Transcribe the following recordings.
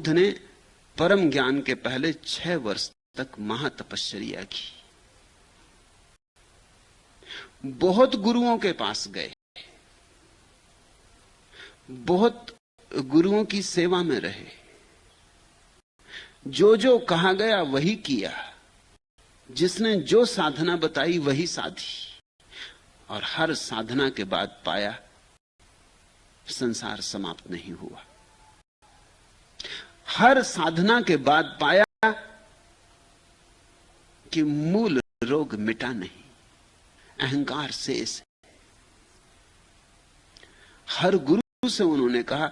बुद्ध ने परम ज्ञान के पहले 6 वर्ष तक महातपश्चर्या की। बहुत गुरुओं के पास गए, बहुत गुरुओं की सेवा में रहे, जो जो कहा गया वही किया, जिसने जो साधना बताई वही साधी, और हर साधना के बाद पाया संसार समाप्त नहीं हुआ। हर साधना के बाद पाया कि मूल रोग मिटा नहीं, अहंकार शेष है। हर गुरु से उन्होंने कहा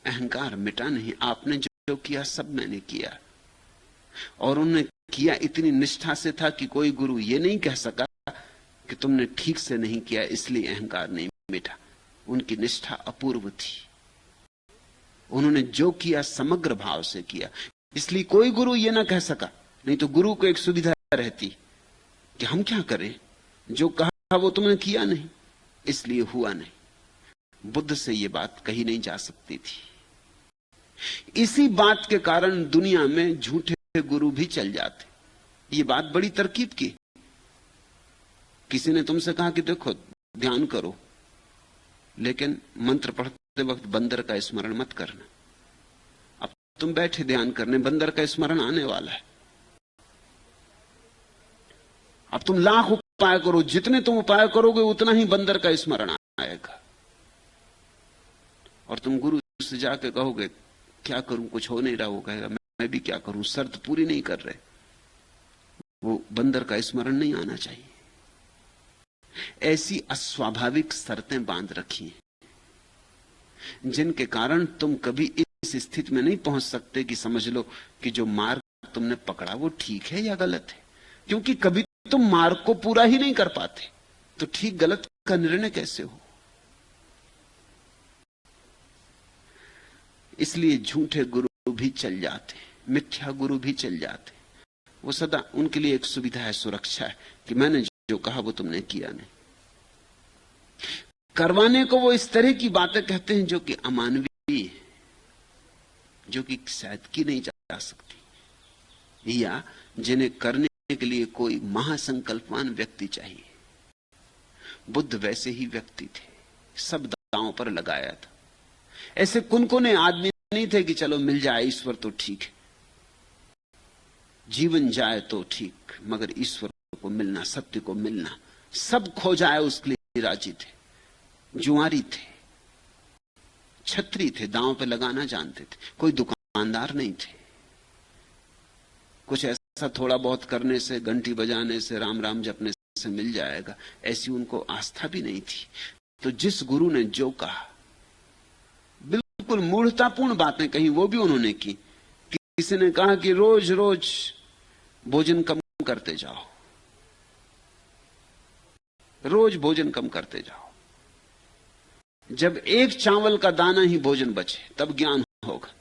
अहंकार मिटा नहीं, आपने जो किया सब मैंने किया। और उन्होंने किया इतनी निष्ठा से था कि कोई गुरु ये नहीं कह सका कि तुमने ठीक से नहीं किया इसलिए अहंकार नहीं मिटा। उनकी निष्ठा अपूर्व थी। उन्होंने जो किया समग्र भाव से किया, इसलिए कोई गुरु ये ना कह सका। नहीं तो गुरु को एक सुविधा रहती कि हम क्या करें, जो कहा वो तुमने किया नहीं इसलिए हुआ नहीं। बुद्ध से ये बात कही नहीं जा सकती थी। इसी बात के कारण दुनिया में झूठे गुरु भी चल जाते। ये बात बड़ी तरकीब की। किसी ने तुमसे कहा कि देखो ध्यान करो, लेकिन मंत्र पढ़ते वक्त बंदर का स्मरण मत करना। अब तुम बैठे ध्यान करने, बंदर का स्मरण आने वाला है। अब तुम लाख उपाय करो, जितने तुम उपाय करोगे उतना ही बंदर का स्मरण आएगा। और तुम गुरु से जाके कहोगे क्या करूं, कुछ हो नहीं रहा, वो कहेगा मैं भी क्या करूं, शर्त पूरी नहीं कर रहे। वो बंदर का स्मरण नहीं आना चाहिए। ऐसी अस्वाभाविक शर्तें बांध रखी हैं जिनके कारण तुम कभी इस स्थिति में नहीं पहुंच सकते कि समझ लो कि जो मार्ग तुमने पकड़ा वो ठीक है या गलत है। क्योंकि कभी तुम मार्ग को पूरा ही नहीं कर पाते, तो ठीक गलत का निर्णय कैसे हो। इसलिए झूठे गुरु भी चल जाते, मिथ्या गुरु भी चल जाते। वो सदा उनके लिए एक सुविधा है, सुरक्षा है कि मैंने जो कहा वो तुमने किया नहीं। करवाने को वो इस तरह की बातें कहते हैं जो कि अमानवीय है, जो कि शायद की नहीं जा सकती, या जिन्हें करने के लिए कोई महासंकल्पवान व्यक्ति चाहिए। बुद्ध वैसे ही व्यक्ति थे, सब दांव पर लगाया था। ऐसे कुनकुने आदमी नहीं थे कि चलो मिल जाए ईश्वर तो ठीक है, जीवन जाए तो ठीक, मगर ईश्वर को मिलना, सत्य को मिलना, सब खो जाए उसके लिए राजी थे। जुआरी थे, छत्री थे, दांव पे लगाना जानते थे। कोई दुकानदार नहीं थे। कुछ ऐसा थोड़ा बहुत करने से, घंटी बजाने से, राम राम जपने से मिल जाएगा, ऐसी उनको आस्था भी नहीं थी। तो जिस गुरु ने जो कहा, बिल्कुल मूढ़तापूर्ण बातें कही, वो भी उन्होंने की। किसी ने कहा कि रोज रोज भोजन कम करते जाओ, रोज भोजन कम करते जाओ। जब एक चावल का दाना ही भोजन बचे तब ज्ञान होगा।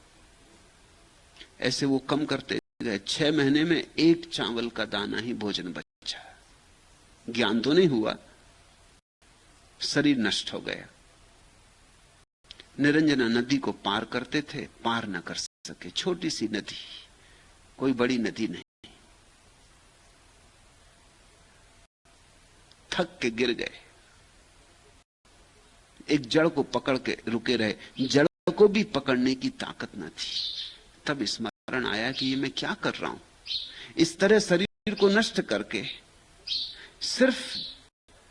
ऐसे वो कम करते गए। 6 महीने में 1 चावल का दाना ही भोजन बचा। ज्ञान तो नहीं हुआ, शरीर नष्ट हो गया। निरंजना नदी को पार करते थे, पार न कर सके। छोटी सी नदी, कोई बड़ी नदी नहीं। थक के गिर गए, एक जड़ को पकड़ के रुके रहे। जड़ को भी पकड़ने की ताकत न थी। तब स्मरण आया कि ये मैं क्या कर रहा हूं। इस तरह शरीर को नष्ट करके सिर्फ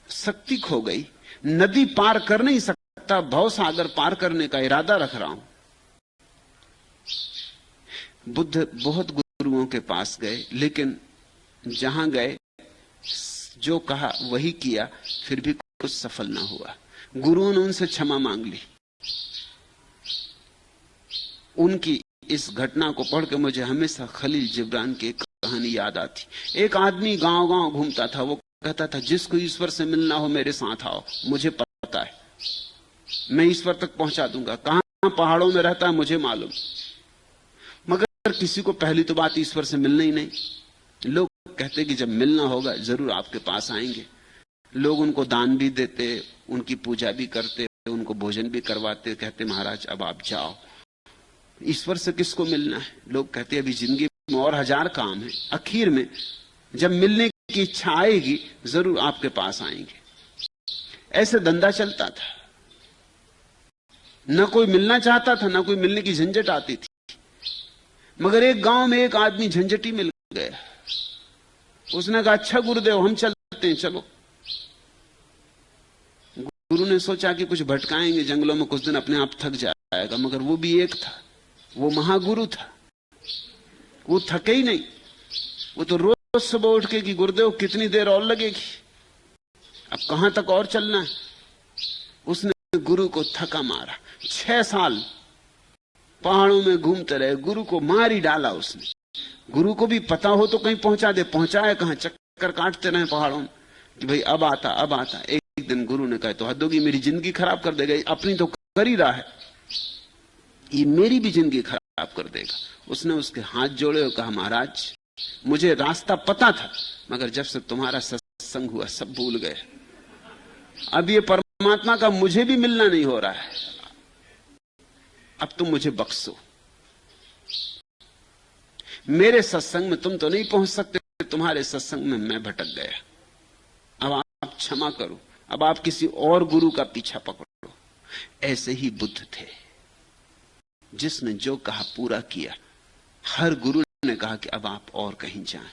शक्ति खो गई। नदी पार कर नहीं सकता, भव सागर पार करने का इरादा रख रहा हूं। बुद्ध बहुत गुरुओं के पास गए, लेकिन जहां गए जो कहा वही किया, फिर भी कुछ सफल ना हुआ। गुरुओं ने उनसे क्षमा मांग ली। उनकी इस घटना को पढ़ के मुझे हमेशा खलील जिब्रान की कहानी याद आती। एक आदमी गांव गांव घूमता था, वो कहता था जिसको ईश्वर से मिलना हो मेरे साथ आओ, मुझे पता है, मैं ईश्वर तक पहुंचा दूंगा। कहां पहाड़ों में रहता है मुझे मालूम, मगर किसी को पहली तो बात ईश्वर से मिलना ही नहीं। लोग कहते कि जब मिलना होगा जरूर आपके पास आएंगे। लोग उनको दान भी देते, उनकी पूजा भी करते, उनको भोजन भी करवाते, कहते महाराज अब आप जाओ। ईश्वर से किसको मिलना है? लोग कहते हैं अभी जिंदगी में और 1000 काम है, आखिर में जब मिलने की इच्छा आएगी जरूर आपके पास आएंगे। ऐसे धंधा चलता था, न कोई मिलना चाहता था, न कोई मिलने की झंझट आती थी। मगर एक गांव में एक आदमी झंझटी मिल गया। उसने कहा, अच्छा गुरुदेव हम चलते हैं, चलो। गुरु ने सोचा कि कुछ भटकाएंगे जंगलों में, कुछ दिन अपने आप थक जाएगा, मगर वो भी एक था, वो महागुरु था, वो थके ही नहीं। वो तो रोज सुबह उठ के कि गुरुदेव कितनी देर और लगेगी, अब कहां तक और चलना है। उसने गुरु को थका मारा, 6 साल पहाड़ों में घूमते रहे, गुरु को मार ही डाला उसने। गुरु को भी पता हो तो कहीं पहुंचा दे, पहुंचाया कहां, चक्कर काटते रहे पहाड़ों में कि भाई अब आता अब आता। एक दिन गुरु ने कहा तो हद होगी, मेरी जिंदगी खराब कर देगा, अपनी तो कर ही रहा है, ये मेरी भी जिंदगी खराब कर देगा। उसने उसके हाथ जोड़े और कहा, महाराज मुझे रास्ता पता था, मगर जब से तुम्हारा सत्संग हुआ सब भूल गए। अब ये परमात्मा का मुझे भी मिलना नहीं हो रहा है, अब तुम मुझे बख्शो। मेरे सत्संग में तुम तो नहीं पहुंच सकते, तुम्हारे सत्संग में मैं भटक गया, अब आप क्षमा करो, अब आप किसी और गुरु का पीछा पकड़ो। ऐसे ही बुद्ध थे, जिसने जो कहा पूरा किया। हर गुरु ने कहा कि अब आप और कहीं जाएं,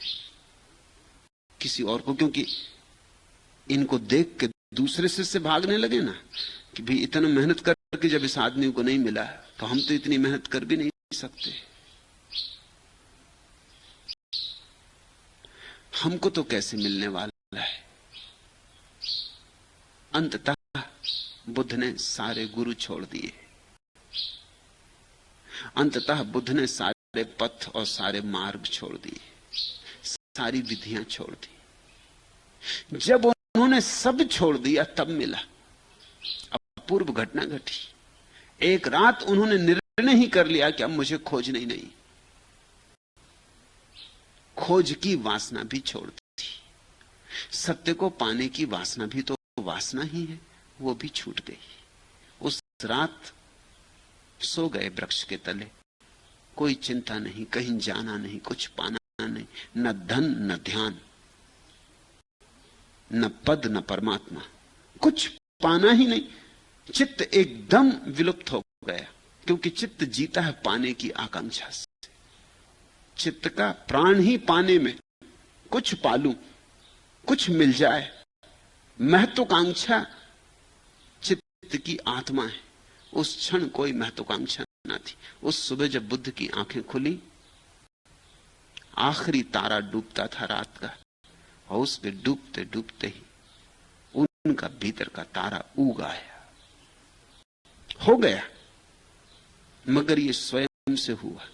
किसी और को, क्योंकि इनको देख के दूसरे शिष्य भागने लगे ना कि भाई इतना मेहनत करके जब इस आदमी को नहीं मिला तो हम तो इतनी मेहनत कर भी नहीं सकते, हमको तो कैसे मिलने वाला है। अंततः बुद्ध ने सारे गुरु छोड़ दिए, अंततः बुद्ध ने सारे पथ और सारे मार्ग छोड़ दिए, सारी विधियां छोड़ दी। जब उन्होंने सब छोड़ दिया तब मिला। अपूर्व घटना घटी। एक रात उन्होंने निर्णय ही कर लिया कि अब मुझे खोजना ही नहीं। खोज की वासना भी छोड़ दी, सत्य को पाने की वासना भी तो वासना ही है, वो भी छूट गई। उस रात सो गए वृक्ष के तले, कोई चिंता नहीं, कहीं जाना नहीं, कुछ पाना नहीं, न धन न ध्यान, न पद न परमात्मा, कुछ पाना ही नहीं। चित्त एकदम विलुप्त हो गया, क्योंकि चित्त जीता है पाने की आकांक्षा से। चित्त का प्राण ही पाने में, कुछ पालूं, कुछ मिल जाए, महत्वाकांक्षा चित्त की आत्मा है। उस क्षण कोई महत्वाकांक्षा न थी। उस सुबह जब बुद्ध की आंखें खुली, आखिरी तारा डूबता था रात का, और उसके डूबते डूबते ही उनका भीतर का तारा उग आया, हो गया। मगर ये स्वयं से हुआ।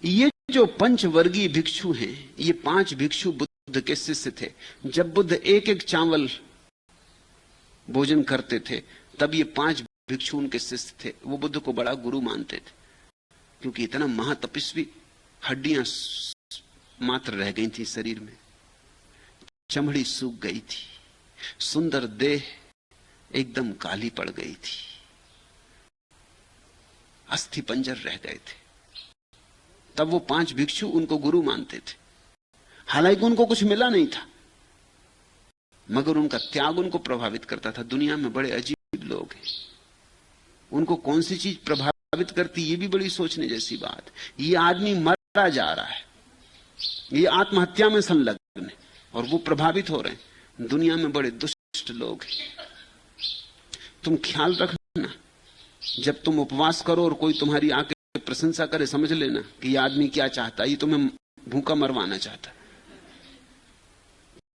ये जो पंचवर्गीय भिक्षु हैं, ये 5 भिक्षु बुद्ध के शिष्य थे। जब बुद्ध एक एक चावल भोजन करते थे तब ये 5 भिक्षु उनके शिष्य थे। वो बुद्ध को बड़ा गुरु मानते थे, क्योंकि इतना महातपस्वी, हड्डियां मात्र रह गई थी शरीर में, चमड़ी सूख गई थी, सुंदर देह एकदम काली पड़ गई थी, अस्थि पंजर रह गए थे। तब वो 5 भिक्षु उनको गुरु मानते थे। हालांकि उनको कुछ मिला नहीं था, मगर उनका त्याग उनको प्रभावित करता था। दुनिया में बड़े अजीब लोग हैं, उनको कौन सी चीज प्रभावित करती, ये भी बड़ी सोचने जैसी बात। ये आदमी मरा जा रहा है, ये आत्महत्या में संलग्न है, और वो प्रभावित हो रहे हैं। दुनिया में बड़े दुष्ट लोग हैं। तुम ख्याल रखना, जब तुम उपवास करो और कोई तुम्हारी आके प्रशंसा करे, समझ लेना कि ये आदमी क्या चाहता है, ये तुम्हें भूखा मरवाना चाहता है।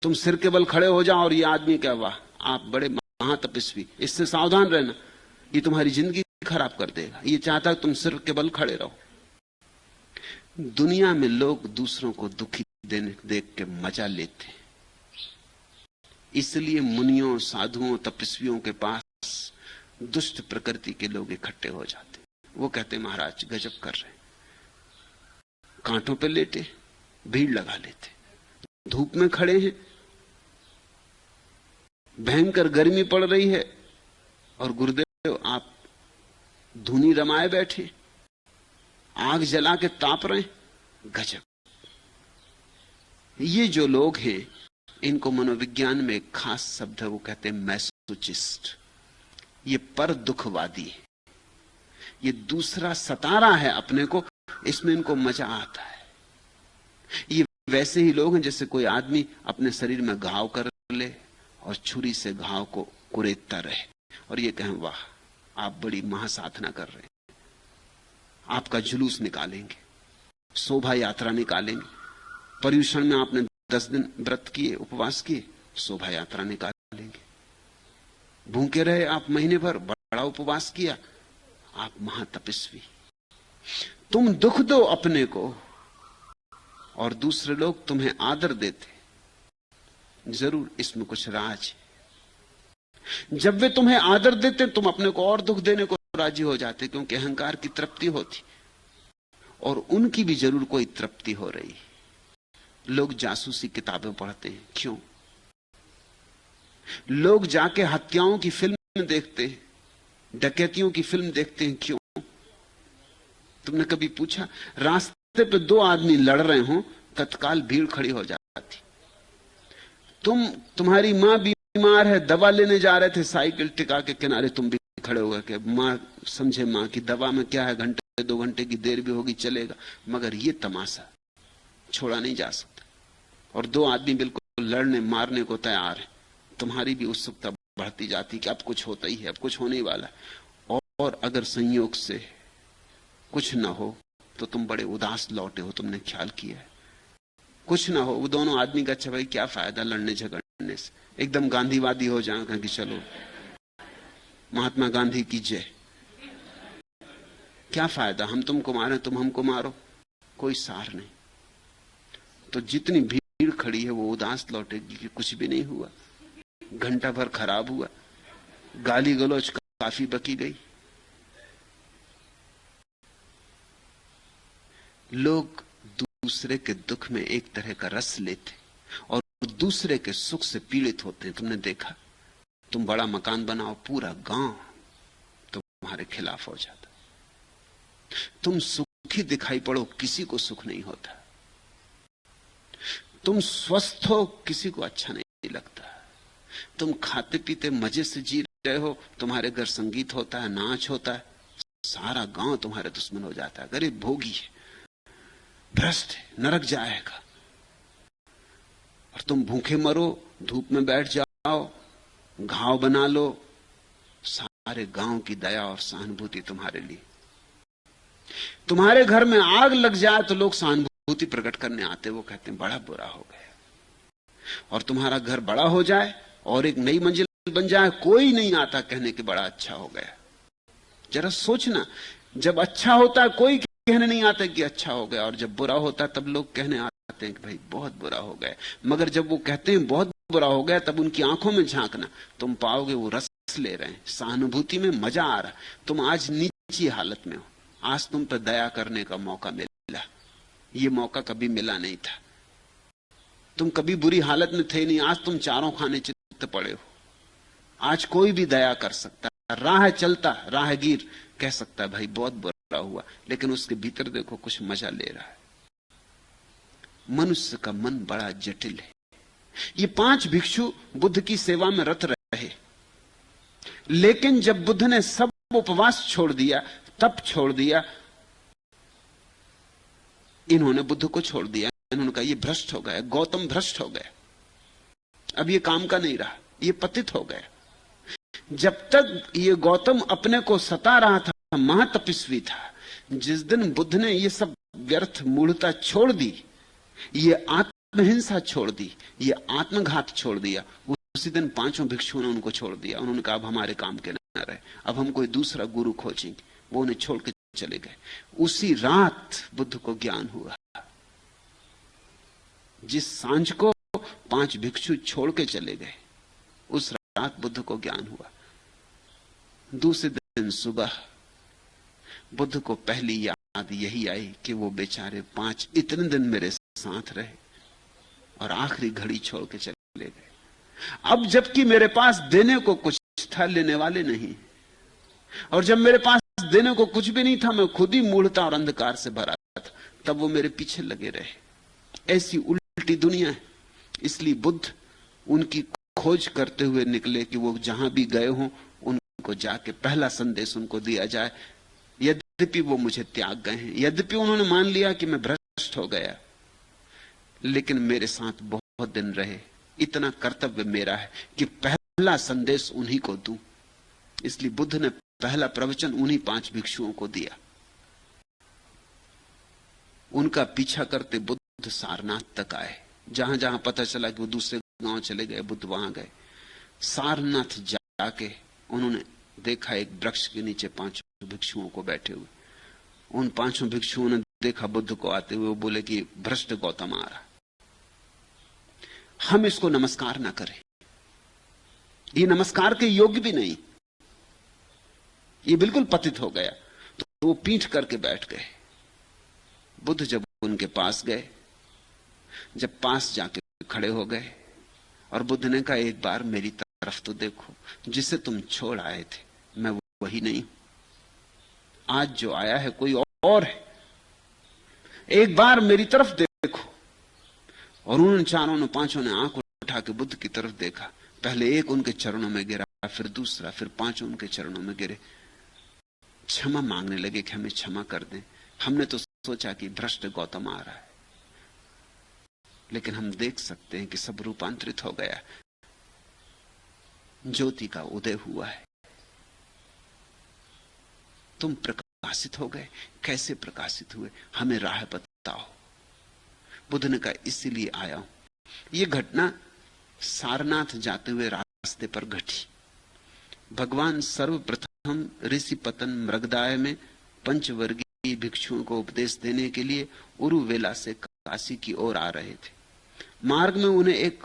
तुम सिर के बल खड़े हो जाओ और ये आदमी क्या, वाह आप बड़े महातपस्वी, इससे सावधान रहना, ये तुम्हारी जिंदगी खराब कर देगा। ये चाहता है तुम सिर के बल खड़े रहो। दुनिया में लोग दूसरों को दुखी देख के मजा लेते हैं, इसलिए मुनियों, साधुओं, तपस्वियों के पास दुष्ट प्रकृति के लोग इकट्ठे हो जाते। वो कहते महाराज गजब कर रहे, कांटों पे लेटे, भीड़ लगा लेते, धूप में खड़े हैं, भयंकर गर्मी पड़ रही है, और गुरुदेव आप धुनी रमाए बैठे, आग जला के ताप रहे। गजब। ये जो लोग हैं, इनको मनोविज्ञान में एक खास शब्द है, वो कहते हैं मैसोचिस्ट। ये पर दुखवादी है, ये दूसरा सता रहा है अपने को, इसमें इनको मजा आता है। ये वैसे ही लोग हैं जैसे कोई आदमी अपने शरीर में घाव कर ले और छुरी से घाव को कुरेदता रहे और ये कहें वाह आप बड़ी महासाधना कर रहे हैं, आपका जुलूस निकालेंगे, शोभा यात्रा निकालेंगे। पर्युषण में आपने 10 दिन व्रत किए, उपवास किए, शोभा यात्रा निकालेंगे। भूखे रहे आप महीने भर, बड़ा उपवास किया, आप महातपस्वी। तुम दुख दो अपने को और दूसरे लोग तुम्हें आदर देते, जरूर इसमें कुछ राज है। जब वे तुम्हें आदर देते तुम अपने को और दुख देने को राजी हो जाते, क्योंकि अहंकार की तृप्ति होती और उनकी भी जरूर कोई तृप्ति हो रही। लोग जासूसी किताबें पढ़ते हैं, क्यों? लोग जाके हत्याओं की फिल्म देखते हैं, डकैतियों की फिल्म देखते हैं, क्यों? तुमने कभी पूछा? रास्ते पे 2 आदमी लड़ रहे हो, तत्काल भीड़ खड़ी हो जाती। तुम्हारी मां बीमार है, दवा लेने जा रहे थे, साइकिल टिका के किनारे तुम भी खड़े हुए कि मां समझे, मां की दवा में क्या है, घंटे 2 घंटे की देर भी होगी चलेगा। मगर ये तमाशा छोड़ा नहीं जा सकता। और 2 आदमी बिल्कुल लड़ने मारने को तैयार है, तुम्हारी भी उत्सुकता बढ़ती जाती कि अब कुछ होता ही है, अब कुछ होने ही वाला है। और अगर संयोग से कुछ ना हो तो तुम बड़े उदास लौटे हो, तुमने ख्याल किया है? कुछ ना हो, वो दोनों आदमी का अच्छा भाई क्या फायदा लड़ने झगड़ने से, एकदम गांधीवादी हो जाएगा कि चलो महात्मा गांधी की जय, क्या फायदा, हम तुमको मारे तुम हमको मारो, कोई सार नहीं। तो जितनी भीड़ खड़ी है वो उदास लौटेगी कि कुछ भी नहीं हुआ, घंटा भर खराब हुआ, गाली गलौज काफी बकी गई। लोग दूसरे के दुख में एक तरह का रस लेते और दूसरे के सुख से पीड़ित होते हैं। तुमने देखा, तुम बड़ा मकान बनाओ, पूरा गांव तुम्हारे खिलाफ हो जाता। तुम सुखी दिखाई पड़ो, किसी को सुख नहीं होता। तुम स्वस्थ हो, किसी को अच्छा नहीं लगता। तुम खाते पीते मजे से जी रहे हो, तुम्हारे घर संगीत होता है, नाच होता है, सारा गांव तुम्हारे दुश्मन हो जाता है। गरीब भोगी है, भ्रष्ट है, नरक जाएगा। और तुम भूखे मरो, धूप में बैठ जाओ, घाव बना लो, सारे गांव की दया और सहानुभूति तुम्हारे लिए। तुम्हारे घर में आग लग जाए तो लोग सहानुभूति प्रकट करने आते, वो कहते हैं बड़ा बुरा हो गया। और तुम्हारा घर बड़ा हो जाए और एक नई मंजिल बन जाए, कोई नहीं आता कहने कि बड़ा अच्छा हो गया। जरा सोचना, जब अच्छा होता है कोई कहने नहीं आता कि अच्छा हो गया, और जब बुरा होता है तब लोग कहने आते हैं कि भाई बहुत बुरा हो गया। मगर जब वो कहते हैं बहुत बुरा हो गया, तब उनकी आंखों में झांकना, तुम पाओगे वो रस ले रहे हैं, सहानुभूति में मजा आ रहा। तुम आज नीची हालत में हो, आज तुम पर दया करने का मौका मिला, ये मौका कभी मिला नहीं था। तुम कभी बुरी हालत में थे नहीं, आज तुम चारों खाने चित्त पड़े हो। आज कोई भी दया कर सकता है, राह चलता राहगीर कह सकता है भाई बहुत बुरा हुआ, लेकिन उसके भीतर देखो कुछ मजा ले रहा है। मनुष्य का मन बड़ा जटिल है। ये 5 भिक्षु बुद्ध की सेवा में रत रहे, लेकिन जब बुद्ध ने सब उपवास छोड़ दिया, तप छोड़ दिया, इन्होंने बुद्ध को छोड़ दिया। इन्होंने कहा ये भ्रष्ट हो गया, गौतम भ्रष्ट हो गया, अब ये काम का नहीं रहा, ये पतित हो गया। जब तक ये गौतम अपने को सता रहा था, महातपस्वी था, जिस दिन बुद्ध ने ये सब व्यर्थ मूढ़ता छोड़ दी, ये आत्महिंसा छोड़ दी, ये आत्मघात छोड़ दिया, उसी दिन 5 भिक्षुओं ने उनको छोड़ दिया। उन्होंने कहा अब हमारे काम के न रहे, अब हम कोई दूसरा गुरु खोजेंगे। वो उन्हें छोड़ के चले गए। उसी रात बुद्ध को ज्ञान हुआ। जिस सांझ को 5 भिक्षु छोड़ के चले गए, उस रात बुद्ध को ज्ञान हुआ। दूसरे दिन सुबह बुद्ध को पहली याद यही आई कि वो बेचारे 5 इतने दिन मेरे साथ रहे और आखिरी घड़ी छोड़ के चले गए। अब जबकि मेरे पास देने को कुछ था, लेने वाले नहीं, और जब मेरे पास देने को कुछ भी नहीं था, मैं खुद ही मूढ़ता और अंधकार से भरा था, तब वो मेरे पीछे लगे रहे। ऐसी उल्टी दुनिया है। इसलिए बुद्ध उनकी खोज करते हुए निकले कि वो जहां भी गए हों उनको जाके पहला संदेश उनको दिया जाए। यद्यपि वो मुझे त्याग गए हैं, यद्यपि उन्होंने मान लिया कि मैं भ्रष्ट हो गया, लेकिन मेरे साथ बहुत दिन रहे। इतना कर्तव्य मेरा है कि पहला संदेश उन्हीं को दूं। इसलिए बुद्ध ने पहला प्रवचन उन्हीं 5 भिक्षुओं को दिया। उनका पीछा करते बुद्ध सारनाथ तक आए। जहां जहां पता चला कि वो दूसरे गांव चले गए, बुद्ध वहां गए। सारनाथ जाके उन्होंने देखा एक वृक्ष के नीचे 5 भिक्षुओं को बैठे हुए। उन 5 भिक्षुओं ने देखा बुद्ध को आते हुए, वो बोले कि भ्रष्ट गौतम आ रहा, हम इसको नमस्कार ना करें, ये नमस्कार के योग्य भी नहीं, ये बिल्कुल पतित हो गया। तो वो पीठ करके बैठ गए। बुद्ध जब उनके पास गए, जब पास जाके खड़े हो गए और बुद्ध ने कहा, एक बार मेरी तरफ तो देखो, जिसे तुम छोड़ आए थे मैं वही नहीं हूं, आज जो आया है कोई और है, एक बार मेरी तरफ देखो। और उन चारों ने, 5 ने आंख उठा के बुद्ध की तरफ देखा। पहले एक उनके चरणों में गिरा, फिर दूसरा, फिर 5 उनके चरणों में गिरे। क्षमा मांगने लगे कि हमें क्षमा कर दें, हमने तो सोचा कि भ्रष्ट गौतम आ रहा है, लेकिन हम देख सकते हैं कि सब रूपांतरित हो गया, ज्योति का उदय हुआ है। तुम प्रकाशित हो गए। कैसे प्रकाशित हुए, हमें राह बताओ। बुद्ध ने कहा, इसीलिए आया हूं। यह घटना सारनाथ जाते हुए रास्ते पर घटी। भगवान सर्वप्रथम ऋषिपतन मृगदाय में पंचवर्गीय भिक्षुओं को उपदेश देने के लिए उरुवेला से काशी की ओर आ रहे थे। मार्ग में उन्हें एक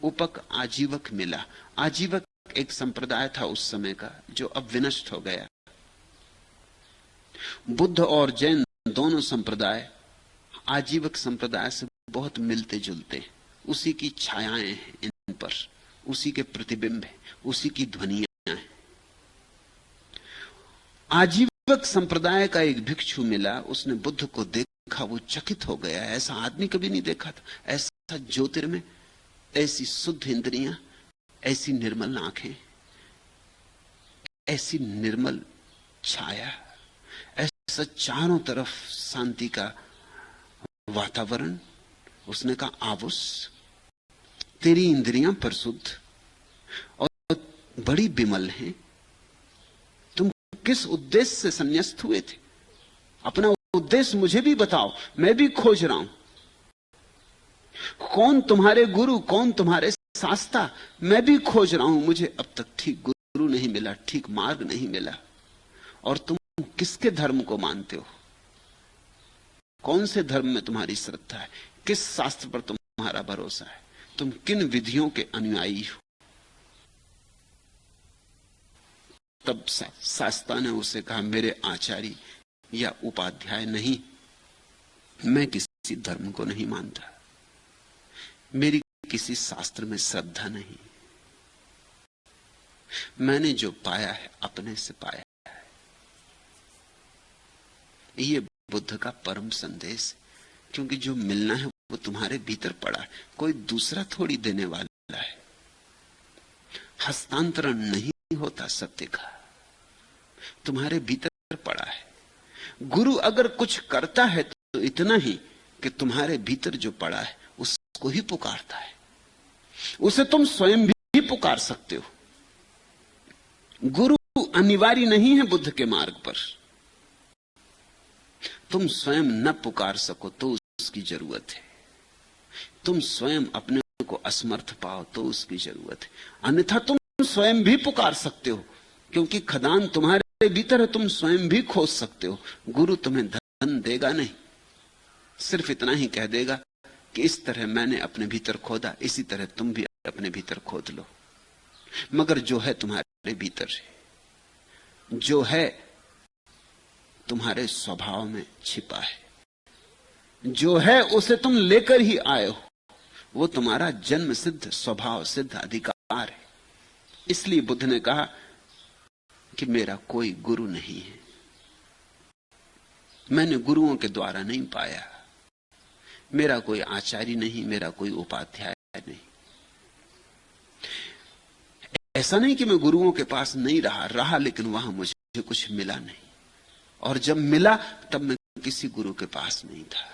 उपक आजीवक मिला। आजीवक एक संप्रदाय था उस समय का, जो अब विनष्ट हो गया। बुद्ध और जैन दोनों संप्रदाय आजीवक संप्रदाय से बहुत मिलते जुलते, उसी की छायाएं हैं इन पर, उसी के प्रतिबिंब है, उसी की ध्वनियां हैं। आजीवक संप्रदाय का एक भिक्षु मिला, उसने बुद्ध को देखा, वो चकित हो गया। ऐसा आदमी कभी नहीं देखा था, ऐसा ज्योतिर्मय, ऐसी शुद्ध इंद्रियां, ऐसी निर्मल आंखें, ऐसी निर्मल छाया, ऐसा चारों तरफ शांति का वातावरण। उसने कहा, आवुस, तेरी इंद्रियां परिशुद्ध और बड़ी विमल हैं, तुम किस उद्देश्य से संन्यास्त हुए थे? अपना उद्देश्य मुझे भी बताओ, मैं भी खोज रहा हूं। कौन तुम्हारे गुरु, कौन तुम्हारे शास्ता, मैं भी खोज रहा हूं। मुझे अब तक ठीक गुरु नहीं मिला, ठीक मार्ग नहीं मिला। और तुम किसके धर्म को मानते हो? कौन से धर्म में तुम्हारी श्रद्धा है? किस शास्त्र पर तुम्हारा भरोसा है? तुम किन विधियों के अनुयायी हो? तब शास्ता ने उसे कहा, मेरे आचार्य या उपाध्याय नहीं, मैं किसी धर्म को नहीं मानता, मेरी किसी शास्त्र में श्रद्धा नहीं, मैंने जो पाया है अपने से पाया है। ये बुद्ध का परम संदेश, क्योंकि जो मिलना है वो तुम्हारे भीतर पड़ा है, कोई दूसरा थोड़ी देने वाला है। हस्तांतरण नहीं होता सत्य का, तुम्हारे भीतर पड़ा है। गुरु अगर कुछ करता है तो इतना ही कि तुम्हारे भीतर जो पड़ा है उसको ही पुकारता है। उसे तुम स्वयं भी पुकार सकते हो। गुरु अनिवार्य नहीं है बुद्ध के मार्ग पर। तुम स्वयं न पुकार सको तो उसकी जरूरत है, तुम स्वयं अपने को असमर्थ पाओ तो उसकी जरूरत है। अन्यथा तुम स्वयं भी पुकार सकते हो, क्योंकि खदान तुम्हारे भीतर है, तुम स्वयं भी खोज सकते हो। गुरु तुम्हें धन देगा नहीं, सिर्फ इतना ही कह देगा कि इस तरह मैंने अपने भीतर खोदा, इसी तरह तुम भी अपने भीतर खोद लो। मगर जो है तुम्हारे भीतर है, जो है तुम्हारे स्वभाव में छिपा है, जो है उसे तुम लेकर ही आए हो, वो तुम्हारा जन्म सिद्ध स्वभाव सिद्ध अधिकार है। इसलिए बुद्ध ने कहा कि मेरा कोई गुरु नहीं है, मैंने गुरुओं के द्वारा नहीं पाया, मेरा कोई आचार्य नहीं, मेरा कोई उपाध्याय नहीं। ऐसा नहीं कि मैं गुरुओं के पास नहीं रहा, लेकिन वहां मुझे कुछ मिला नहीं, और जब मिला तब मैं किसी गुरु के पास नहीं था।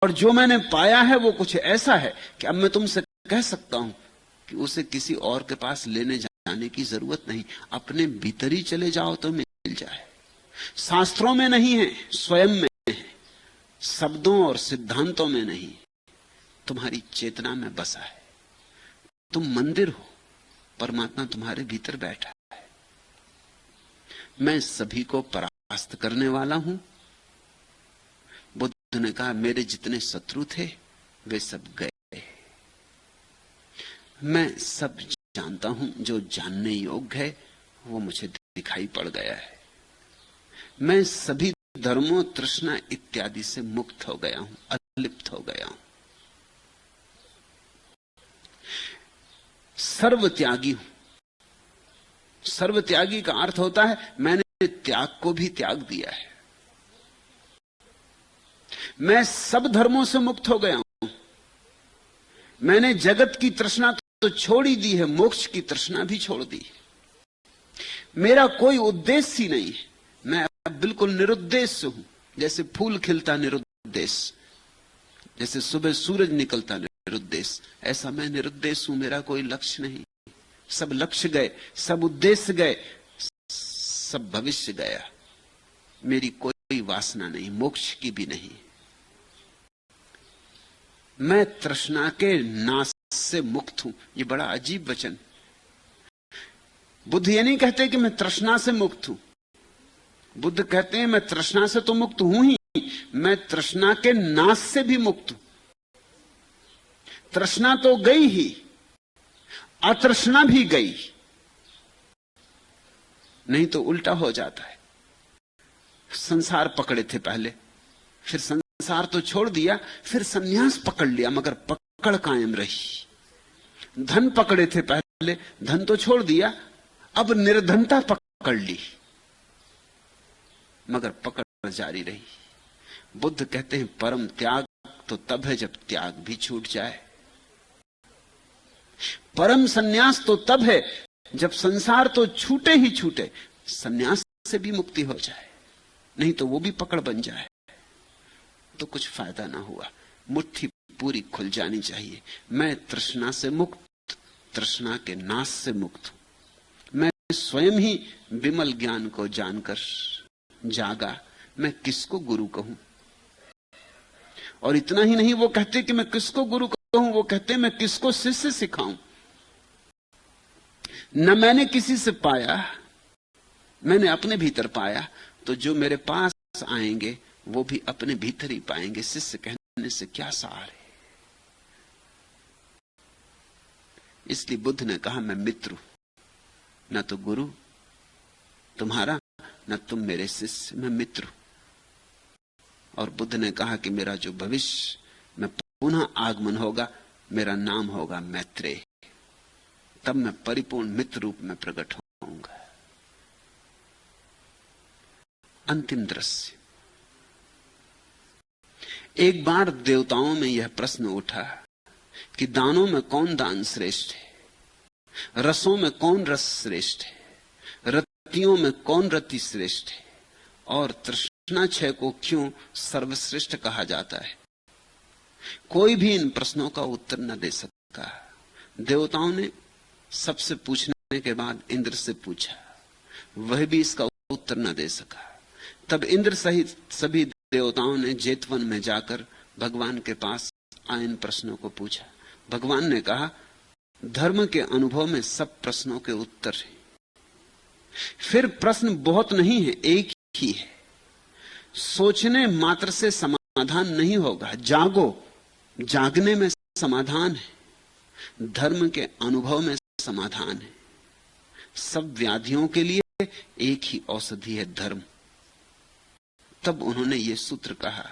और जो मैंने पाया है वो कुछ ऐसा है कि अब मैं तुमसे कह सकता हूं कि उसे किसी और के पास लेने जाने की जरूरत नहीं, अपने भीतर ही चले जाओ तो मिल जाए। शास्त्रों में नहीं है, स्वयं में है, शब्दों और सिद्धांतों में नहीं, तुम्हारी चेतना में बसा है। तुम मंदिर हो, परमात्मा तुम्हारे भीतर बैठा है। मैं सभी को परास्त करने वाला हूं। बुद्ध ने कहा मेरे जितने शत्रु थे वे सब गए, मैं सब जानता हूं, जो जानने योग्य है वो मुझे दिखाई पड़ गया है। मैं सभी धर्मों, तृष्णा इत्यादि से मुक्त हो गया हूं, अलिप्त हो गया हूं, सर्वत्यागी हूं। सर्वत्यागी का अर्थ होता है मैंने त्याग को भी त्याग दिया है। मैं सब धर्मों से मुक्त हो गया हूं। मैंने जगत की तृष्णा तो छोड़ ही दी है, मोक्ष की तृष्णा भी छोड़ दी। मेरा कोई उद्देश्य ही नहीं है, मैं अब बिल्कुल निरुद्देश्य हूं। जैसे फूल खिलता निरुद्देश्य, जैसे सुबह सूरज निकलता निरुद्देश्य, ऐसा मैं निरुद्देश्य हूं। मेरा कोई लक्ष्य नहीं, सब लक्ष्य गए, सब उद्देश्य गए, सब भविष्य गया। मेरी कोई वासना नहीं, मोक्ष की भी नहीं। मैं तृष्णा के नाश से मुक्त हूं। ये बड़ा अजीब वचन। बुद्ध ये नहीं कहते कि मैं तृष्णा से मुक्त हूं। बुद्ध कहते हैं मैं तृष्णा से तो मुक्त हूं ही, मैं तृष्णा के नाश से भी मुक्त हूं। तृष्णा तो गई ही, अतृष्णा भी गई। नहीं तो उल्टा हो जाता है। संसार पकड़े थे पहले, फिर संसार तो छोड़ दिया, फिर संन्यास पकड़ लिया, मगर पकड़ कायम रही। धन पकड़े थे पहले, धन तो छोड़ दिया, अब निर्धनता पकड़ ली, मगर पकड़ जारी रही। बुद्ध कहते हैं परम त्याग तो तब है जब त्याग भी छूट जाए। परम संन्यास तो तब है जब संसार तो छूटे ही छूटे, संन्यास से भी मुक्ति हो जाए। नहीं तो वो भी पकड़ बन जाए तो कुछ फायदा ना हुआ। मुट्ठी पूरी खुल जानी चाहिए। मैं तृष्णा से मुक्त, तृष्णा के नाश से मुक्त हूं। मैं स्वयं ही विमल ज्ञान को जानकर जागा। मैं किसको गुरु कहूं? और इतना ही नहीं, वो कहते कि मैं किसको गुरु कहूं, वो कहते मैं किसको शिष्य सिखाऊं। न मैंने किसी से पाया, मैंने अपने भीतर पाया, तो जो मेरे पास आएंगे वो भी अपने भीतर ही पाएंगे। शिष्य कहने से क्या सार है? इसलिए बुद्ध ने कहा मैं मित्र हूं, न तो गुरु तुम्हारा, न तुम मेरे शिष्य, मैं मित्र हूं। और बुद्ध ने कहा कि मेरा जो भविष्य में पुनः आगमन होगा, मेरा नाम होगा मैत्रेय। तब मैं परिपूर्ण मित्र रूप में प्रकट होऊंगा। अंतिम दृश्य। एक बार देवताओं में यह प्रश्न उठा कि दानों में कौन दान श्रेष्ठ है, रसों में कौन रस श्रेष्ठ है, रतियों में कौन रति श्रेष्ठ है, और तृष्णा क्षय को क्यों सर्वश्रेष्ठ कहा जाता है। कोई भी इन प्रश्नों का उत्तर न दे सका। देवताओं ने सबसे पूछने के बाद इंद्र से पूछा, वह भी इसका उत्तर न दे सका। तब इंद्र सहित सभी देवताओं ने जेतवन में जाकर भगवान के पास इन प्रश्नों को पूछा। भगवान ने कहा, धर्म के अनुभव में सब प्रश्नों के उत्तर हैं। फिर प्रश्न बहुत नहीं है, एक ही है। सोचने मात्र से समाधान नहीं होगा, जागो, जागने में समाधान है। धर्म के अनुभव में समाधान है। सब व्याधियों के लिए एक ही औषधि है, धर्म। तब उन्होंने ये सूत्र कहा,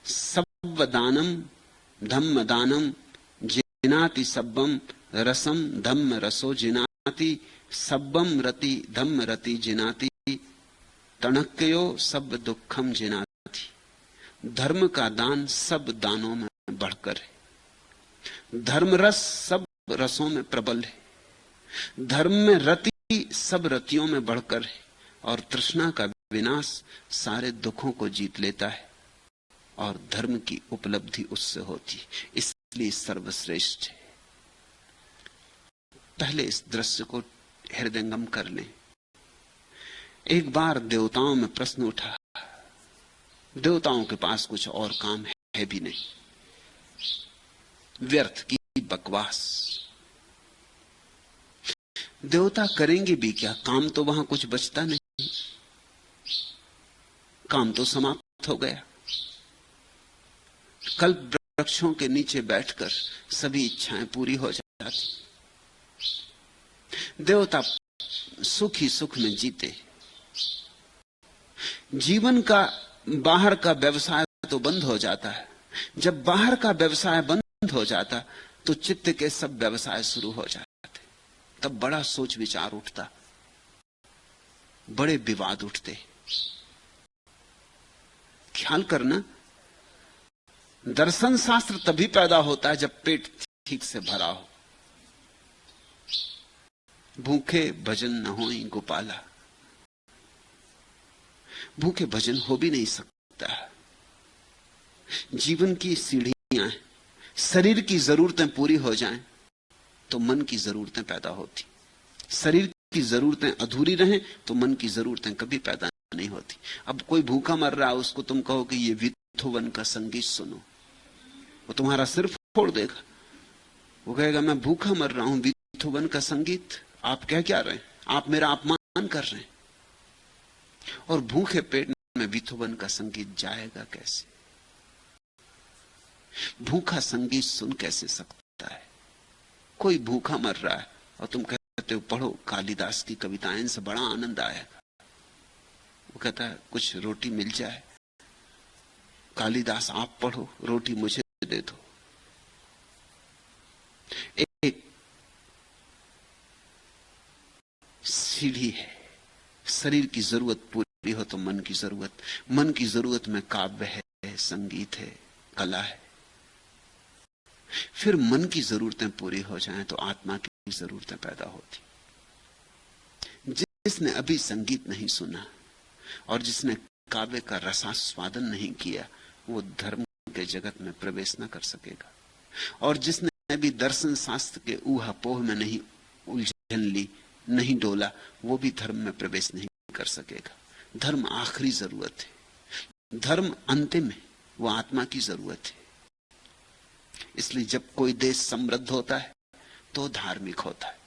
सब्ब दानम धम्म दानम जिनाति सब्बम रसम धम्म रसो जिनाति सब्बम रति धम्म रति जिनाति तणक्यो सब दुखम जिनाति। धर्म का दान सब दानों में बढ़कर है। धर्म रस सब रसों में प्रबल है। धर्म में रति सब रतियों में बढ़कर है। और तृष्णा का विनाश सारे दुखों को जीत लेता है और धर्म की उपलब्धि उससे होती, इसलिए सर्वश्रेष्ठ है। पहले इस दृश्य को हृदयंगम कर लें। एक बार देवताओं में प्रश्न उठा। देवताओं के पास कुछ और काम है भी नहीं, व्यर्थ की बकवास। देवता करेंगे भी क्या? काम तो वहां कुछ बचता नहीं, काम तो समाप्त हो गया। कल्प वृक्षों के नीचे बैठकर सभी इच्छाएं पूरी हो जाती। देवता सुख ही सुख में जीते। जीवन का बाहर का व्यवसाय तो बंद हो जाता है। जब बाहर का व्यवसाय बंद हो जाता तो चित्त के सब व्यवसाय शुरू हो जाते। तब बड़ा सोच विचार उठता, बड़े विवाद उठते। ख्याल करना, दर्शन शास्त्र तभी पैदा होता है जब पेट ठीक से भरा हो। भूखे भजन न होई गोपाला, भूखे भजन हो भी नहीं सकता। जीवन की सीढ़ियां हैं, शरीर की जरूरतें पूरी हो जाएं तो मन की जरूरतें पैदा होती। शरीर की जरूरतें अधूरी रहें तो मन की जरूरतें कभी पैदा नहीं होती। अब कोई भूखा मर रहा है, उसको तुम कहो कि ये बीथोवन का संगीत सुनो, वो तुम्हारा सिर फोड़ देगा। वो कहेगा मैं भूखा मर रहा हूं, बीथोवन का संगीत आप कह क्या रहे हैं? आप मेरा अपमान कर रहे हैं। और भूखे पेट में बीथोवन का संगीत जाएगा कैसे? भूखा संगीत सुन कैसे सकता है? कोई भूखा मर रहा है और तुम कहते हो पढ़ो कालिदास की कविताएं, से बड़ा आनंद आएगा। वो कहता है कुछ रोटी मिल जाए, कालिदास आप पढ़ो, रोटी मुझे दे दो। एक सीढ़ी है, शरीर की जरूरत पूरी हो तो मन की जरूरत, मन की जरूरत में काव्य है, संगीत है, कला है। फिर मन की जरूरतें पूरी हो जाएं तो आत्मा की जरूरतें पैदा होती। जिसने अभी संगीत नहीं सुना और जिसने काव्य का रसास्वादन नहीं किया, वो धर्म के जगत में प्रवेश न कर सकेगा। और जिसने अभी दर्शन शास्त्र के ऊहापोह में नहीं उलझन ली, नहीं डोला, वो भी धर्म में प्रवेश नहीं कर सकेगा। धर्म आखिरी जरूरत है, धर्म अंतिम है, वो आत्मा की जरूरत है। इसलिए जब कोई देश समृद्ध होता है तो धार्मिक होता है,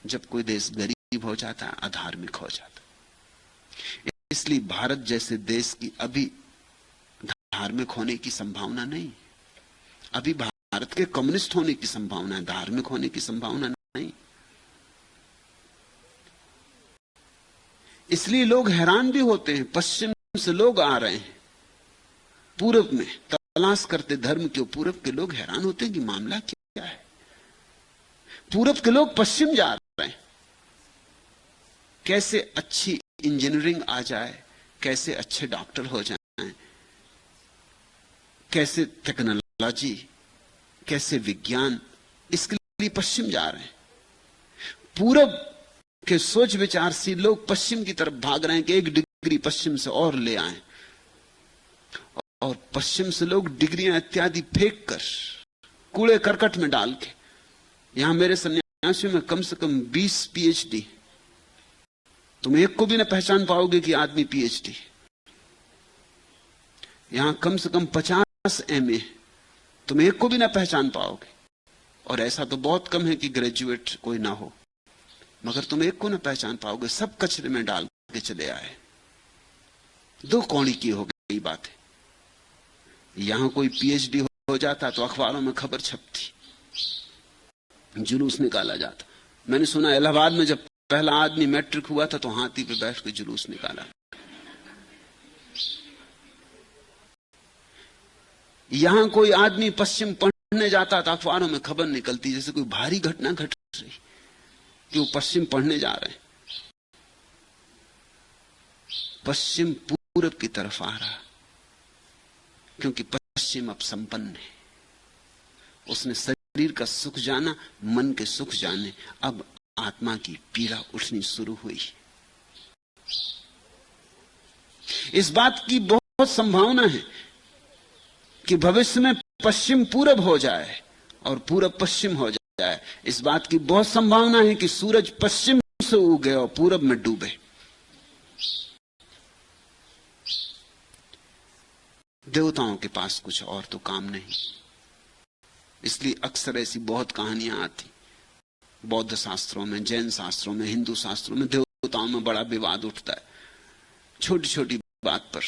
जब कोई देश गरीब हो जाता है अधार्मिक हो जाता है। इसलिए भारत जैसे देश की अभी धार्मिक होने की संभावना नहीं। अभी भारत के कम्युनिस्ट होने की संभावना है, धार्मिक होने की संभावना नहीं। इसलिए लोग हैरान भी होते हैं। पश्चिम से लोग आ रहे हैं पूरब में तलाश करते धर्म के। पूरब के लोग हैरान होते हैं कि मामला क्या है। पूरब के लोग पश्चिम जा रहे हैं, कैसे अच्छी इंजीनियरिंग आ जाए, कैसे अच्छे डॉक्टर हो जाएं, कैसे टेक्नोलॉजी, कैसे विज्ञान, इसके लिए पश्चिम जा रहे हैं। पूरब के सोच विचारशील लोग पश्चिम की तरफ भाग रहे हैं कि एक डिग्री पश्चिम से और ले आएं। और पश्चिम से लोग डिग्रियां इत्यादि फेंक कर कूड़े करकट में डाल के, यहां मेरे सन्यासियों में कम से कम 20 पीएचडी, तुम एक को भी ना पहचान पाओगे कि आदमी पीएचडी। यहां कम से कम 50 एमए, तुम एक को भी ना पहचान पाओगे। और ऐसा तो बहुत कम है कि ग्रेजुएट कोई ना हो, मगर तुम एक को ना पहचान पाओगे। सब कचरे में डाल के चले आए। दो कौड़ी की हो गई बात है। यहां कोई पीएचडी हो जाता तो अखबारों में खबर छपती, जुलूस निकाला जाता। मैंने सुना इलाहाबाद में जब पहला आदमी मैट्रिक हुआ था तो हाथी पे बैठ के जुलूस निकाला। यहां कोई आदमी पश्चिम पढ़ने जाता था, अखबारों में खबर निकलती जैसे कोई भारी घटना घट रही। कि वो पश्चिम पढ़ने जा रहे हैं। पश्चिम पूरब की तरफ आ रहा, क्योंकि पश्चिम अब संपन्न है। उसने शरीर का सुख जाना, मन के सुख जाने, अब आत्मा की पीड़ा उठनी शुरू हुई। इस बात की बहुत संभावना है कि भविष्य में पश्चिम पूरब हो जाए और पूरब पश्चिम हो जाए। इस बात की बहुत संभावना है कि सूरज पश्चिम से उगे और पूरब में डूबे। देवताओं के पास कुछ और तो काम नहीं, इसलिए अक्सर ऐसी बहुत कहानियां आती बौद्ध शास्त्रों में, जैन शास्त्रों में, हिंदू शास्त्रों में। देवताओं में बड़ा विवाद उठता है छोटी छोटी बात पर।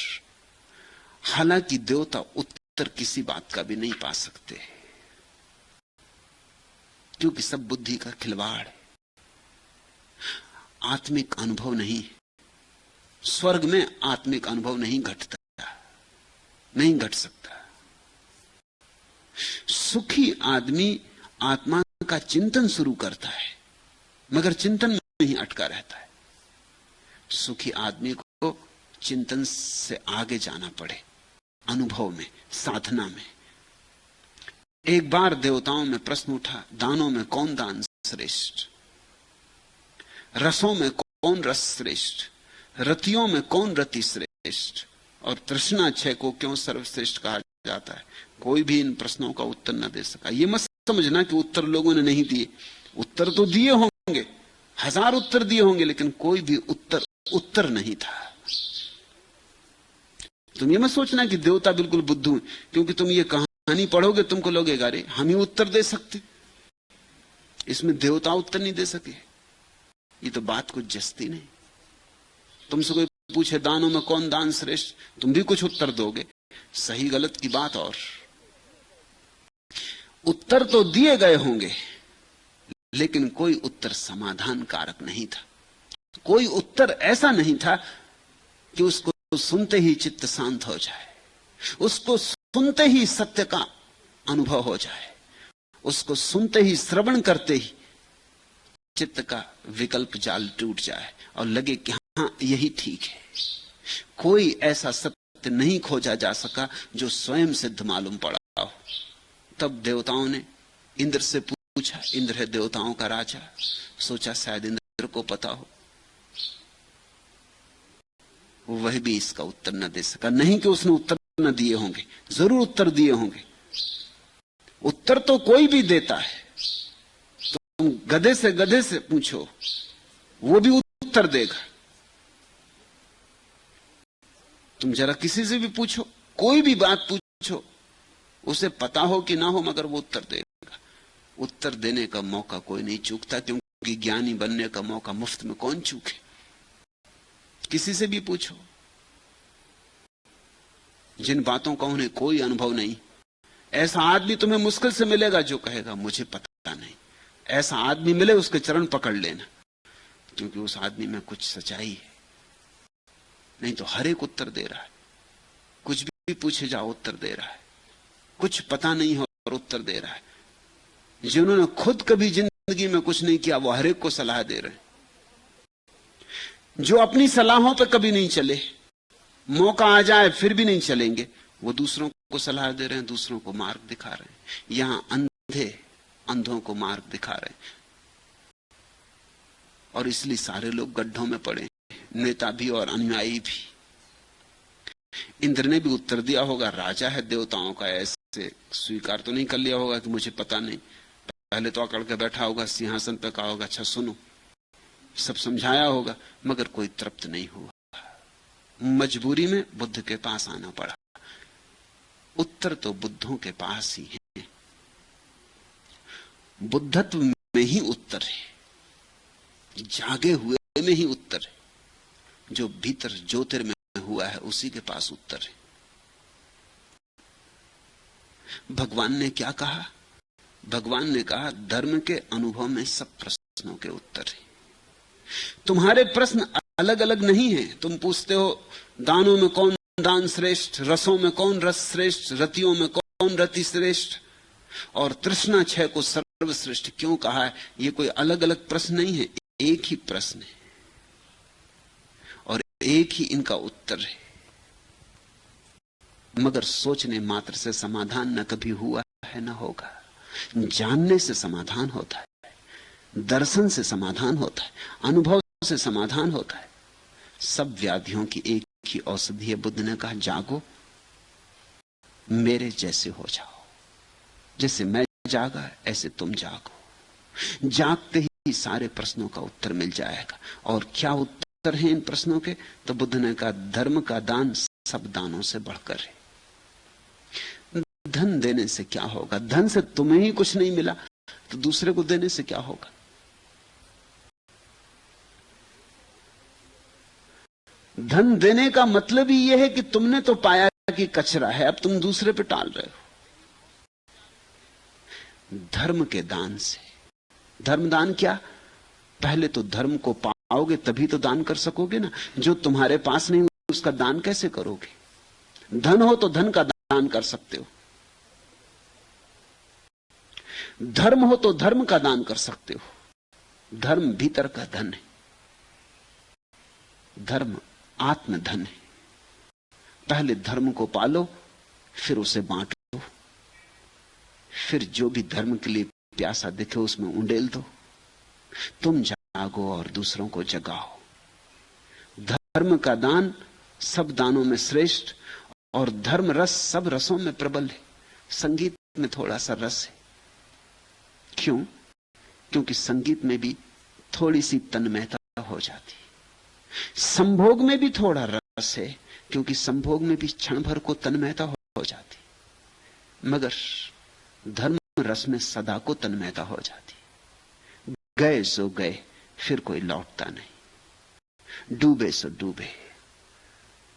हालांकि देवता उत्तर किसी बात का भी नहीं पा सकते, क्योंकि सब बुद्धि का खिलवाड़ है। आत्मिक अनुभव नहीं, स्वर्ग में आत्मिक अनुभव नहीं घटता, नहीं घट सकता। सुखी आदमी आत्मा का चिंतन शुरू करता है, मगर चिंतन में ही अटका रहता है। सुखी आदमी को चिंतन से आगे जाना पड़े, अनुभव में, साधना में। एक बार देवताओं में प्रश्न उठा, दानों में कौन दान श्रेष्ठ, रसों में कौन रस श्रेष्ठ, रतियों में कौन रति श्रेष्ठ, और तृष्णा क्षय को क्यों सर्वश्रेष्ठ कहा जाता है। कोई भी इन प्रश्नों का उत्तर न दे सका। यह मत समझना कि उत्तर लोगों ने नहीं दिए, उत्तर तो दिए होंगे, 1000 उत्तर दिए होंगे, लेकिन कोई भी उत्तर नहीं था। तुम ये मत सोचना कि देवता बिल्कुल बुद्धू हैं, क्योंकि तुम ये कहानी पढ़ोगे तुमको लगेगा अरे हम ही उत्तर दे सकते, इसमें देवता उत्तर नहीं दे सके। ये तो बात कुछ जस्ती नहीं। तुमसे कोई पूछे दानों में कौन दान श्रेष्ठ, तुम भी कुछ उत्तर दोगे, सही गलत की बात। और उत्तर तो दिए गए होंगे, लेकिन कोई उत्तर समाधान कारक नहीं था। कोई उत्तर ऐसा नहीं था कि उसको सुनते ही चित्त शांत हो जाए, उसको सुनते ही सत्य का अनुभव हो जाए, उसको सुनते ही, श्रवण करते ही चित्त का विकल्प जाल टूट जाए और लगे कि हाँ यही ठीक है। कोई ऐसा सत्य नहीं खोजा जा सका जो स्वयं सिद्ध मालूम पड़ा हो। तब देवताओं ने इंद्र से पूछा, इंद्र है देवताओं का राजा, सोचा शायद इंद्र को पता हो। वह भी इसका उत्तर न दे सका। नहीं कि उसने उत्तर न दिए होंगे, जरूर उत्तर दिए होंगे। उत्तर तो कोई भी देता है। तुम गधे से पूछो, वो भी उत्तर देगा। तुम जरा किसी से भी पूछो, कोई भी बात पूछो, उसे पता हो कि ना हो, मगर वो उत्तर देगा। उत्तर देने का मौका कोई नहीं चूकता, क्योंकि ज्ञानी बनने का मौका मुफ्त में कौन चूके। किसी से भी पूछो, जिन बातों का उन्हें कोई अनुभव नहीं, ऐसा आदमी तुम्हें मुश्किल से मिलेगा जो कहेगा मुझे पता नहीं। ऐसा आदमी मिले, उसके चरण पकड़ लेना, क्योंकि उस आदमी में कुछ सच्चाई है। नहीं तो हर एक उत्तर दे रहा है, कुछ भी पूछे जाओ उत्तर दे रहा है, कुछ पता नहीं है और उत्तर दे रहा है। जिन्होंने खुद कभी जिंदगी में कुछ नहीं किया, वो हर एक को सलाह दे रहे हैं। जो अपनी सलाहों पे कभी नहीं चले, मौका आ जाए फिर भी नहीं चलेंगे, वो दूसरों को सलाह दे रहे हैं, दूसरों को मार्ग दिखा रहे हैं। यहां अंधे अंधों को मार्ग दिखा रहे हैं, और इसलिए सारे लोग गड्ढों में पड़े, नेता भी और अनुयायी भी। इंद्र ने भी उत्तर दिया होगा, राजा है देवताओं का, ऐसे स्वीकार तो नहीं कर लिया होगा कि मुझे पता नहीं। पहले तो अकड़ के बैठा होगा सिंहासन पे, कहा होगा अच्छा सुनो, सब समझाया होगा, मगर कोई तृप्त नहीं हुआ। मजबूरी में बुद्ध के पास आना पड़ा। उत्तर तो बुद्धों के पास ही है, बुद्धत्व में ही उत्तर है, जागे हुए में ही उत्तर है। जो भीतर ज्योतिर्मय हुआ है उसी के पास उत्तर है। भगवान ने क्या कहा? भगवान ने कहा धर्म के अनुभव में सब प्रश्नों के उत्तर है। तुम्हारे प्रश्न अलग अलग नहीं है। तुम पूछते हो दानों में कौन दान श्रेष्ठ, रसों में कौन रस श्रेष्ठ, रतियों में कौन रति श्रेष्ठ, और तृष्णा क्षय को सर्वश्रेष्ठ क्यों कहा है, ये कोई अलग अलग प्रश्न नहीं है, एक ही प्रश्न है और एक ही इनका उत्तर है। मगर सोचने मात्र से समाधान न कभी हुआ है न होगा। जानने से समाधान होता है, दर्शन से समाधान होता है, अनुभव से समाधान होता है। सब व्याधियों की एक ही औषधि है। बुद्ध ने कहा, जागो, मेरे जैसे हो जाओ, जैसे मैं जागा ऐसे तुम जागो। जागते ही सारे प्रश्नों का उत्तर मिल जाएगा। और क्या उत्तर है इन प्रश्नों के? तो बुद्ध ने कहा, धर्म का दान सब दानों से बढ़कर है। धन देने से क्या होगा? धन से तुम्हें ही कुछ नहीं मिला तो दूसरे को देने से क्या होगा? धन देने का मतलब ही यह है कि तुमने तो पाया कि कचरा है, अब तुम दूसरे पे टाल रहे हो। धर्म के दान से, धर्मदान क्या? पहले तो धर्म को पाओगे तभी तो दान कर सकोगे ना। जो तुम्हारे पास नहीं उसका दान कैसे करोगे? धन हो तो धन का दान कर सकते हो, धर्म हो तो धर्म का दान कर सकते हो। धर्म भीतर का धन है, धर्म आत्मधन है। पहले धर्म को पालो, फिर उसे बांटो, फिर जो भी धर्म के लिए प्यासा दिखे उसमें उंडेल दो। तुम जागो और दूसरों को जगाओ। धर्म का दान सब दानों में श्रेष्ठ और धर्म रस सब रसों में प्रबल है। संगीत में थोड़ा सा रस है, क्यों? क्योंकि संगीत में भी थोड़ी सी तन्मयता हो जाती। संभोग में भी थोड़ा रस है, क्योंकि संभोग में भी क्षण भर को तन्मयता हो जाती। मगर धर्म रस में सदा को तन्मयता हो जाती। गए सो गए, फिर कोई लौटता नहीं। डूबे सो डूबे,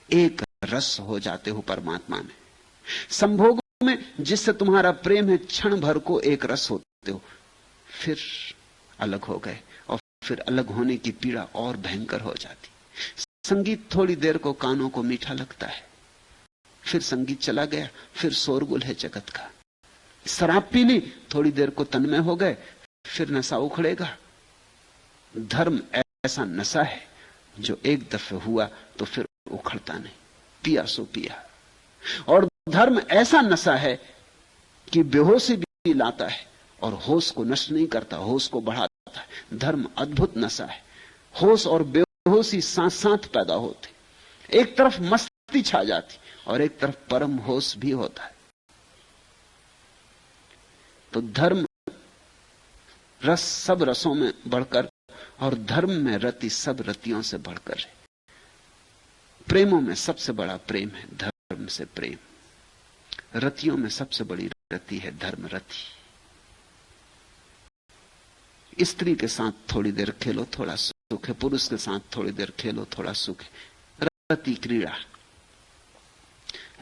एक रस हो जाते हो परमात्मा में। संभोग में जिससे तुम्हारा प्रेम है, क्षण भर को एक रस होते हो, फिर अलग हो गए और फिर अलग होने की पीड़ा और भयंकर हो जाती। संगीत थोड़ी देर को कानों को मीठा लगता है, फिर संगीत चला गया, फिर शोरगुल है जगत का। शराब पी ली, थोड़ी देर को तन्मय हो गए, फिर नशा उखड़ेगा। धर्म ऐसा नशा है जो एक दफे हुआ तो फिर उखड़ता नहीं, पिया सो पिया। और धर्म ऐसा नशा है कि बेहोशी भी लाता है और होश को नष्ट नहीं करता, होश को बढ़ाता है। धर्म अद्भुत नशा है। होश और बेहोशी साथ साथ पैदा होते, एक तरफ मस्ती छा जाती और एक तरफ परम होश भी होता है। तो धर्म रस सब रसों में बढ़कर और धर्म में रति सब रतियों से बढ़कर है। प्रेमों में सबसे बड़ा प्रेम है धर्म से प्रेम। रतियों में सबसे बड़ी रति है धर्म रति। स्त्री के साथ थोड़ी देर खेलो, थोड़ा सुख है। पुरुष के साथ थोड़ी देर खेलो, थोड़ा सुख है। रति क्रीड़ा।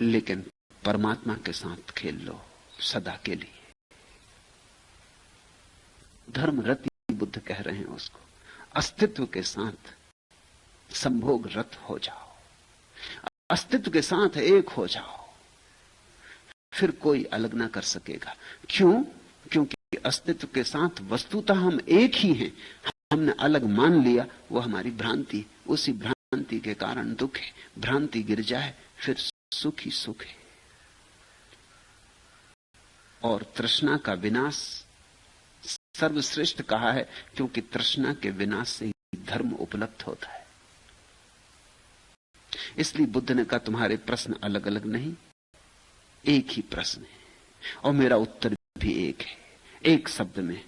लेकिन परमात्मा के साथ खेल लो सदा के लिए। धर्म रति बुद्ध कह रहे हैं उसको। अस्तित्व के साथ संभोग रत हो जाओ, अस्तित्व के साथ एक हो जाओ, फिर कोई अलग ना कर सकेगा। क्यों? क्योंकि अस्तित्व के साथ वस्तुतः हम एक ही हैं। हमने अलग मान लिया, वो हमारी भ्रांति। उसी भ्रांति के कारण दुख है। भ्रांति गिर जाए फिर सुख ही सुख है। और तृष्णा का विनाश सर्वश्रेष्ठ कहा है, क्योंकि तृष्णा के विनाश से ही धर्म उपलब्ध होता है। इसलिए बुद्ध ने कहा, तुम्हारे प्रश्न अलग अलग नहीं, एक ही प्रश्न है और मेरा उत्तर भी एक है, एक शब्द में।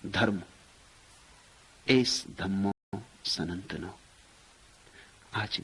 धर्म एस धम्मो सनातनो। आज